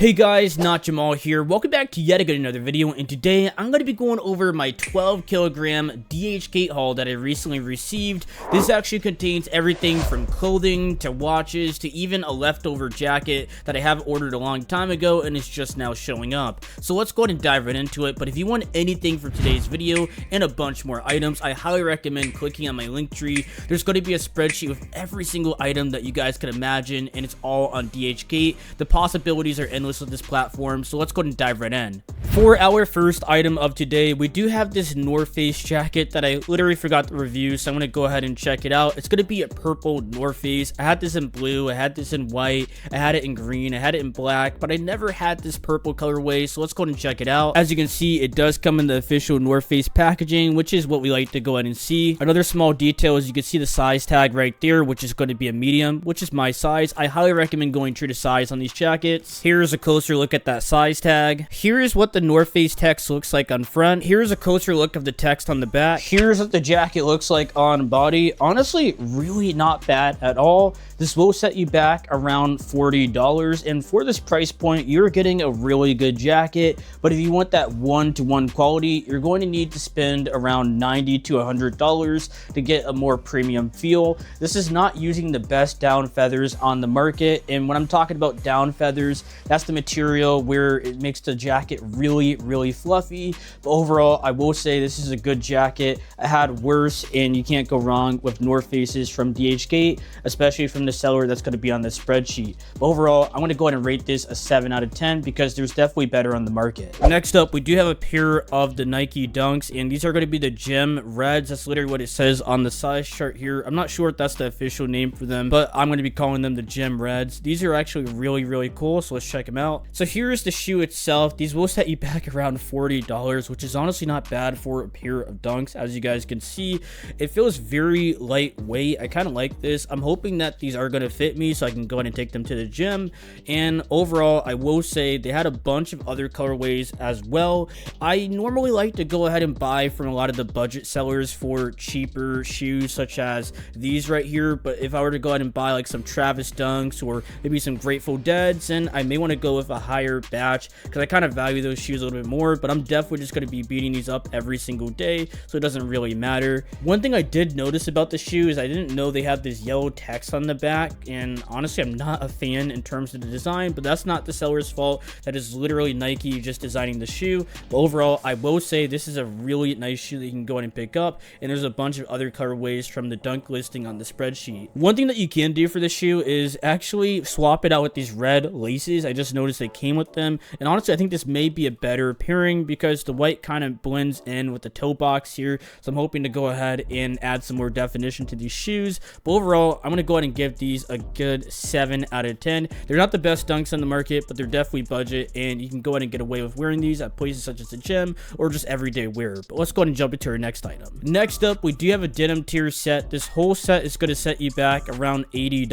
Hey guys, not Jamal here. Welcome back to yet again another video, and today I'm going to be going over my 12 kilogram DHGATE haul that I recently received. This actually contains everything from clothing to watches to even a leftover jacket that I have ordered a long time ago and it's just now showing up. So let's go ahead and dive right into it. But if you want anything for today's video and a bunch more items, I highly recommend clicking on my link tree. There's going to be a spreadsheet with every single item that you guys can imagine, and it's all on DHGATE. The possibilities are endless with this platform, so let's go ahead and dive right in. For our first item of today, we do have this North Face jacket that I literally forgot to review, so I'm going to go ahead and check it out. It's going to be a purple North Face. I had this in blue, I had this in white, I had it in green, I had it in black, but I never had this purple colorway, so let's go ahead and check it out. As you can see, it does come in the official North Face packaging, which is what we like to go ahead and see. Another small detail is you can see the size tag right there, which is going to be a medium, which is my size. I highly recommend going true to size on these jackets. Here's a closer look at that size tag. Here's what the North Face text looks like on front. Here's a closer look of the text on the back. Here's what the jacket looks like on body. Honestly, really not bad at all. This will set you back around $40, and for this price point, you're getting a really good jacket. But if you want that one-to-one quality, you're going to need to spend around $90 to $100 to get a more premium feel. This is not using the best down feathers on the market, and when I'm talking about down feathers, that's the material where it makes the jacket really fluffy. But overall, I will say this is a good jacket. I had worse, and you can't go wrong with North Faces from DHGATE, especially from the seller that's going to be on this spreadsheet. But overall, I'm going to go ahead and rate this a 7 out of 10 because there's definitely better on the market. Next up, we do have a pair of the Nike Dunks, and these are going to be the Gem Reds. That's literally what it says on the size chart here. I'm not sure if that's the official name for them, but I'm going to be calling them the Gem Reds. These are actually really cool, so let's check them out. So here's the shoe itself. These will set you back around $40, which is honestly not bad for a pair of Dunks. As you guys can see, it feels very lightweight. I kind of like this. I'm hoping that these are going to fit me so I can go ahead and take them to the gym. And overall, I will say they had a bunch of other colorways as well. I normally like to go ahead and buy from a lot of the budget sellers for cheaper shoes such as these right here, but if I were to go ahead and buy like some Travis Dunks or maybe some Grateful Deads, and I may want to go with a higher batch because I kind of value those shoes a little bit more. But I'm definitely just going to be beating these up every single day, so it doesn't really matter. One thing I did notice about the shoe is I didn't know they had this yellow text on the back, and honestly I'm not a fan in terms of the design, but that's not the seller's fault. That is literally Nike just designing the shoe. But overall, I will say this is a really nice shoe that you can go ahead and pick up, and there's a bunch of other colorways from the Dunk listing on the spreadsheet. One thing that you can do for the shoe is actually swap it out with these red laces. I just noticed they came with them, and honestly I think this may be a better pairing because the white kind of blends in with the toe box here, so I'm hoping to go ahead and add some more definition to these shoes. But overall, I'm going to go ahead and give these a good 7 out of 10. They're not the best Dunks on the market, but they're definitely budget, and you can go ahead and get away with wearing these at places such as the gym or just everyday wear. But let's go ahead and jump into our next item. Next up, we do have a Denim Tears set. This whole set is going to set you back around $80.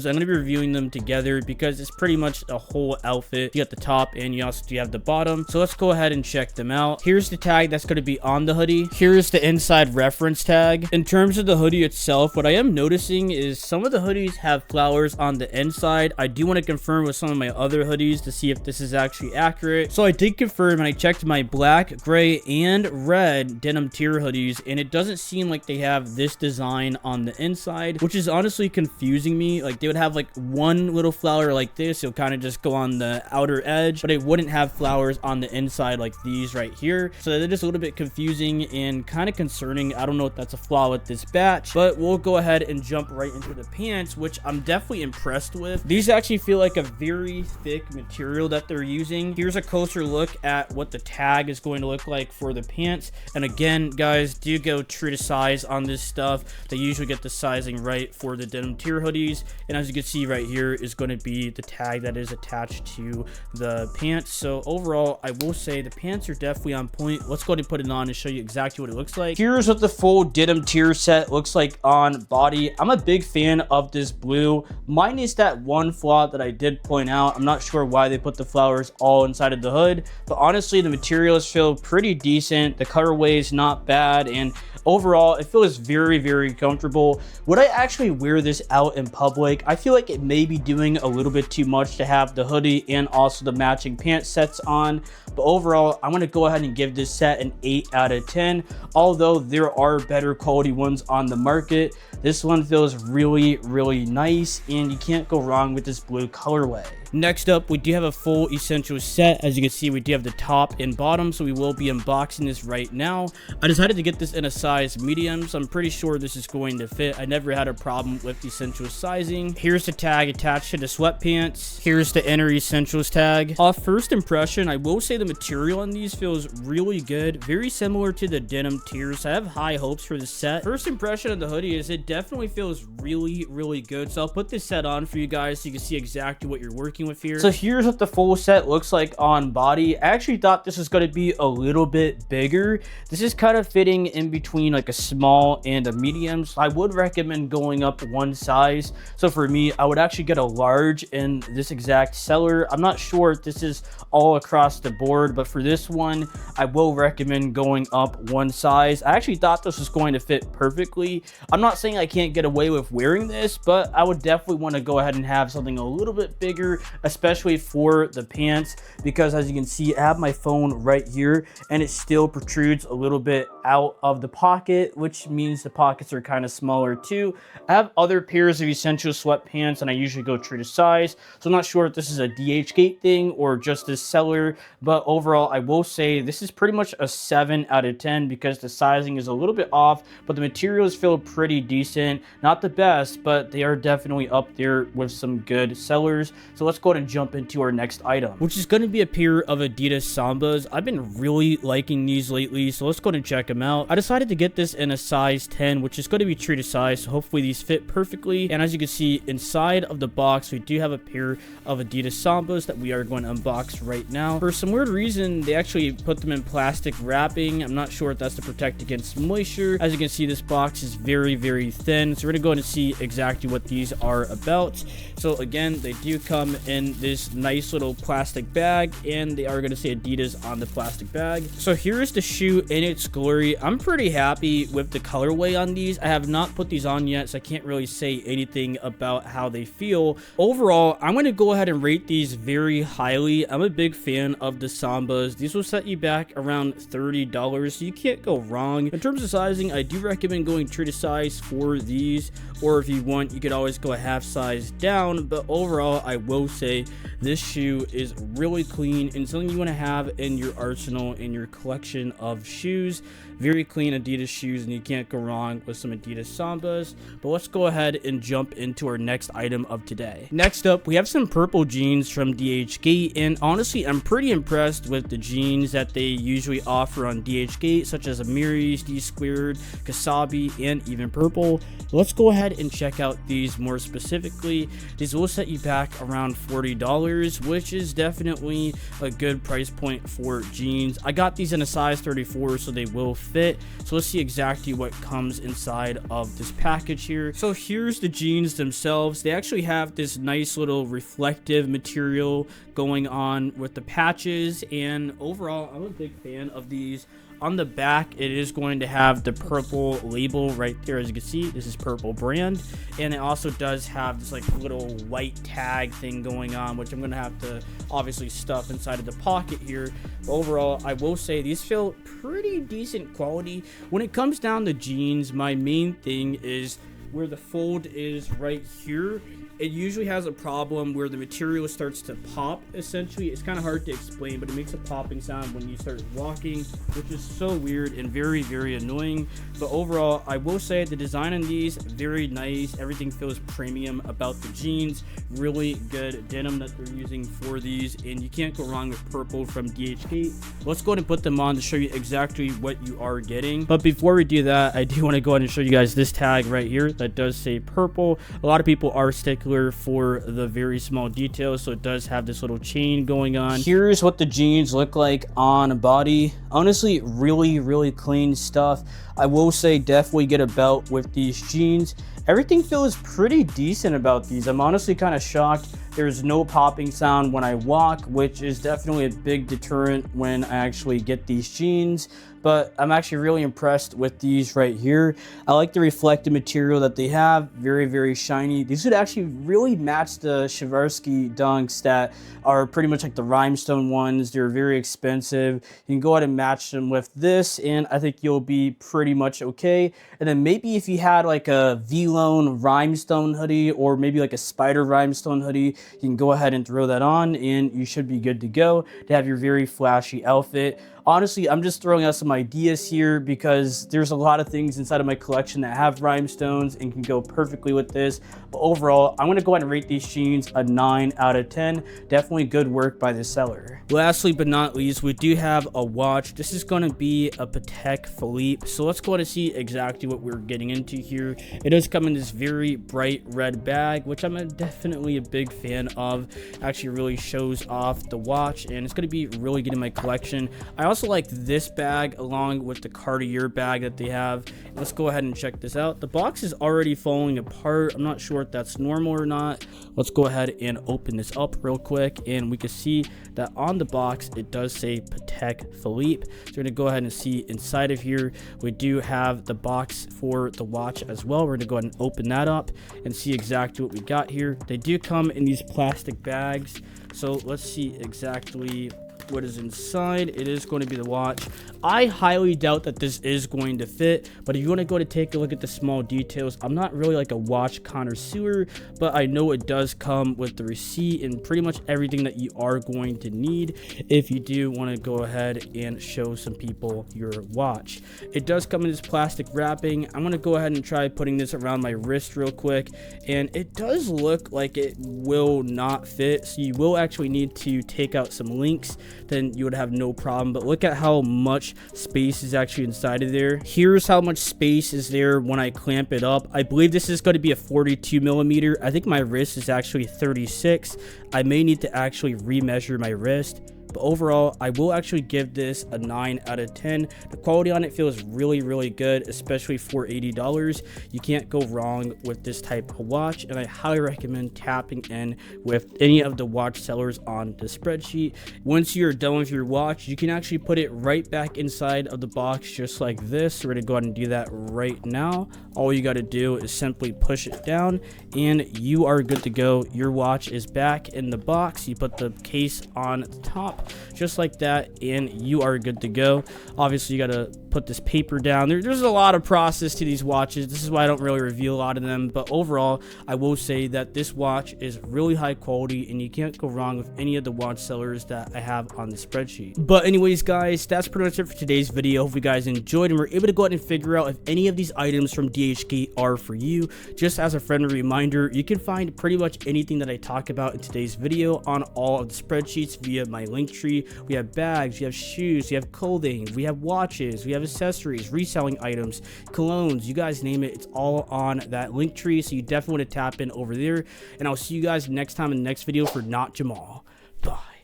I'm going to be reviewing them together because it's pretty much a whole outfit. You got the top and you also do have the bottom, so let's go ahead and check them out. Here's the tag that's going to be on the hoodie. Here's the inside reference tag. In terms of the hoodie itself, what I am noticing is some of the hoodies have flowers on the inside. I do want to confirm with some of my other hoodies to see if this is actually accurate. So I did confirm, and I checked my black, gray, and red Denim Tear hoodies, and it doesn't seem like they have this design on the inside, which is honestly confusing me. Like they would have like one little flower like this, it'll kind of just go on the outer edge, but it wouldn't have flowers on the inside like these right here. So they're just a little bit confusing and kind of concerning. I don't know if that's a flaw with this batch, but we'll go ahead and jump right into the pants, which I'm definitely impressed with. These actually feel like a very thick material that they're using. Here's a closer look at what the tag is going to look like for the pants. And again, guys, do go true to size on this stuff. They usually get the sizing right for the Denim Tear hoodies, and as you can see right here is going to be the tag that is attached to the pants. So overall, I will say the pants are definitely on point. Let's go ahead and put it on and show you exactly what it looks like. Here's what the full Denim Tears set looks like on body. I'm a big fan of this blue, minus that one flaw that I did point out. I'm not sure why they put the flowers all inside of the hood, but honestly the materials feel pretty decent. The colorway is not bad, and overall it feels very comfortable. Would I actually wear this out in public? I feel like it may be doing a little bit too much to have the hoodie and also the matching pant sets on, but overall I'm going to go ahead and give this set an 8 out of 10. Although there are better quality ones on the market, this one feels really nice, and you can't go wrong with this blue colorway. Next up, we do have a full essential set. As you can see, we do have the top and bottom, so we will be unboxing this right now. I decided to get this in a size medium, so I'm pretty sure this is going to fit. I never had a problem with essential sizing. Here's the tag attached to the sweatpants. Here's the inner essentials tag. Off first impression, I will say the material on these feels really good, very similar to the Denim Tears. I have high hopes for this set. First impression of the hoodie is it definitely feels really good, so I'll put this set on for you guys so you can see exactly what you're working with here. So here's what the full set looks like on body. I actually thought this was going to be a little bit bigger. This is kind of fitting in between like a small and a medium, so I would recommend going up one size. So for me, I would actually get a large in this exact seller. I'm not sure if this is all across the board, but for this one I will recommend going up one size. I actually thought this was going to fit perfectly. I'm not saying I can't get away with wearing this, but I would definitely want to go ahead and have something a little bit bigger, especially for the pants, because as you can see, I have my phone right here and it still protrudes a little bit out of the pocket, which means the pockets are kind of smaller too. I have other pairs of essential sweatpants and I usually go true to size, so I'm not sure if this is a DHGATE thing or just this seller, but overall I will say this is pretty much a 7 out of 10 because the sizing is a little bit off, but the materials feel pretty decent. Not the best, but they are definitely up there with some good sellers. So let's go ahead and jump into our next item, which is going to be a pair of Adidas Sambas. I've been really liking these lately, so let's go ahead and check them out. I decided to get this in a size 10, which is going to be true to size, so hopefully these fit perfectly. And as you can see inside of the box, we do have a pair of Adidas Sambas that we are going to unbox right now. For some weird reason, they actually put them in plastic wrapping. I'm not sure if that's to protect against moisture. As you can see, this box is very thin, so we're going to go and see exactly what these are about. So again, they do come in this nice little plastic bag, and they are going to say Adidas on the plastic bag. So here is the shoe in its glory. I'm pretty happy with the colorway on these. I have not put these on yet, so I can't really say anything about how they feel. Overall, I'm going to go ahead and rate these very highly. I'm a big fan of the Sambas. These will set you back around $30, so you can't go wrong. In terms of sizing, I do recommend going true to size for these, or if you want, you could always go a half size down. But overall, I will say this shoe is really clean and something you want to have in your arsenal, in your collection of shoes. Very clean Adidas shoes, and you can't go wrong with some Adidas Sambas. But let's go ahead and jump into our next item of today. Next up, we have some purple jeans from DHGATE, and honestly, I'm pretty impressed with the jeans that they usually offer on DHGATE, such as Amiris, D Squared, Kasabi, and even purple. Let's go ahead and check out these more specifically. These will set you back around $40, which is definitely a good price point for jeans. I got these in a size 34, so they will fit. So let's see exactly what comes inside of this package here. So here's the jeans themselves. They actually have this nice little reflective material going on with the patches, and overall I'm a big fan of these. On the back, it is going to have the purple label right there. As you can see, this is purple brand, and it also does have this like little white tag thing going on, which I'm going to have to obviously stuff inside of the pocket here. But overall, I will say these feel pretty decent quality. When it comes down to jeans, my main thing is where the fold is right here. It usually has a problem where the material starts to pop. Essentially, it's kind of hard to explain, but it makes a popping sound when you start walking, which is so weird and very annoying. But overall, I will say the design on these, very nice. Everything feels premium about the jeans. Really good denim that they're using for these, and you can't go wrong with purple from DHGATE. Let's go ahead and put them on to show you exactly what you are getting. But before we do that, I do want to go ahead and show you guys this tag right here that does say purple. A lot of people are sticklers spectacular for the very small details. So it does have this little chain going on. Here's what the jeans look like on body. Honestly, really clean stuff. I will say definitely get a belt with these jeans. Everything feels pretty decent about these. I'm honestly kind of shocked. There's no popping sound when I walk, which is definitely a big deterrent when I actually get these jeans. But I'm actually really impressed with these right here. I like the reflective material that they have. Very shiny. These would actually really match the Swarovski dunks that are pretty much like the rhinestone ones. They're very expensive. You can go ahead and match them with this, and I think you'll be pretty much okay. And then maybe if you had like a V-Lone rhinestone hoodie, or maybe like a spider rhinestone hoodie, you can go ahead and throw that on, and you should be good to go to have your very flashy outfit. Honestly, I'm just throwing out some ideas here because there's a lot of things inside of my collection that have rhinestones and can go perfectly with this. But overall, I'm going to go ahead and rate these jeans a 9 out of 10. Definitely good work by the seller. Lastly but not least, we do have a watch. This is going to be a Patek Philippe. So let's go ahead and see exactly what we're getting into here. It does come in this very bright red bag, which I'm definitely a big fan of. Actually really shows off the watch, and it's going to be really good in my collection. I also like this bag along with the Cartier bag that they have. Let's go ahead and check this out. The box is already falling apart. I'm not sure if that's normal or not. Let's go ahead and open this up real quick, and we can see that on the box it does say Patek Philippe. So we're gonna go ahead and see inside of here. We do have the box for the watch as well. We're gonna go ahead and open that up and see exactly what we got here. They do come in these plastic bags, so let's see exactly what is inside. It is going to be the watch. I highly doubt that this is going to fit, but if you want to go to take a look at the small details, I'm not really like a watch connoisseur, but I know it does come with the receipt and pretty much everything that you are going to need if you do want to go ahead and show some people your watch. It does come in this plastic wrapping. I'm going to go ahead and try putting this around my wrist real quick, and it does look like it will not fit, so you will actually need to take out some links. Then you would have no problem. But look at how much space is actually inside of there. Here's how much space is there when I clamp it up. I believe this is going to be a 42 millimeter. I think my wrist is actually 36. I may need to actually remeasure my wrist. But overall, I will actually give this a 9 out of 10. The quality on it feels really good, especially for $80. You can't go wrong with this type of watch, and I highly recommend tapping in with any of the watch sellers on the spreadsheet. Once you're done with your watch, you can actually put it right back inside of the box just like this. So we're gonna go ahead and do that right now. All you got to do is simply push it down, and you are good to go. Your watch is back in the box. You put the case on the top just like that, and you are good to go. Obviously, you got to put this paper down. There's a lot of process to these watches. This is why I don't really reveal a lot of them, but overall, I will say that this watch is really high quality, and you can't go wrong with any of the watch sellers that I have on the spreadsheet. But anyways, guys, that's pretty much it for today's video. Hope you guys enjoyed and were able to go ahead and figure out if any of these items from DHGATE are for you. Just as a friendly reminder, you can find pretty much anything that I talk about in today's video on all of the spreadsheets via my link tree. We have bags, we have shoes, we have clothing, we have watches, we have accessories, reselling items, colognes, you guys name it. It's all on that link tree, so you definitely want to tap in over there. And I'll see you guys next time in the next video for Not Jamal. Bye.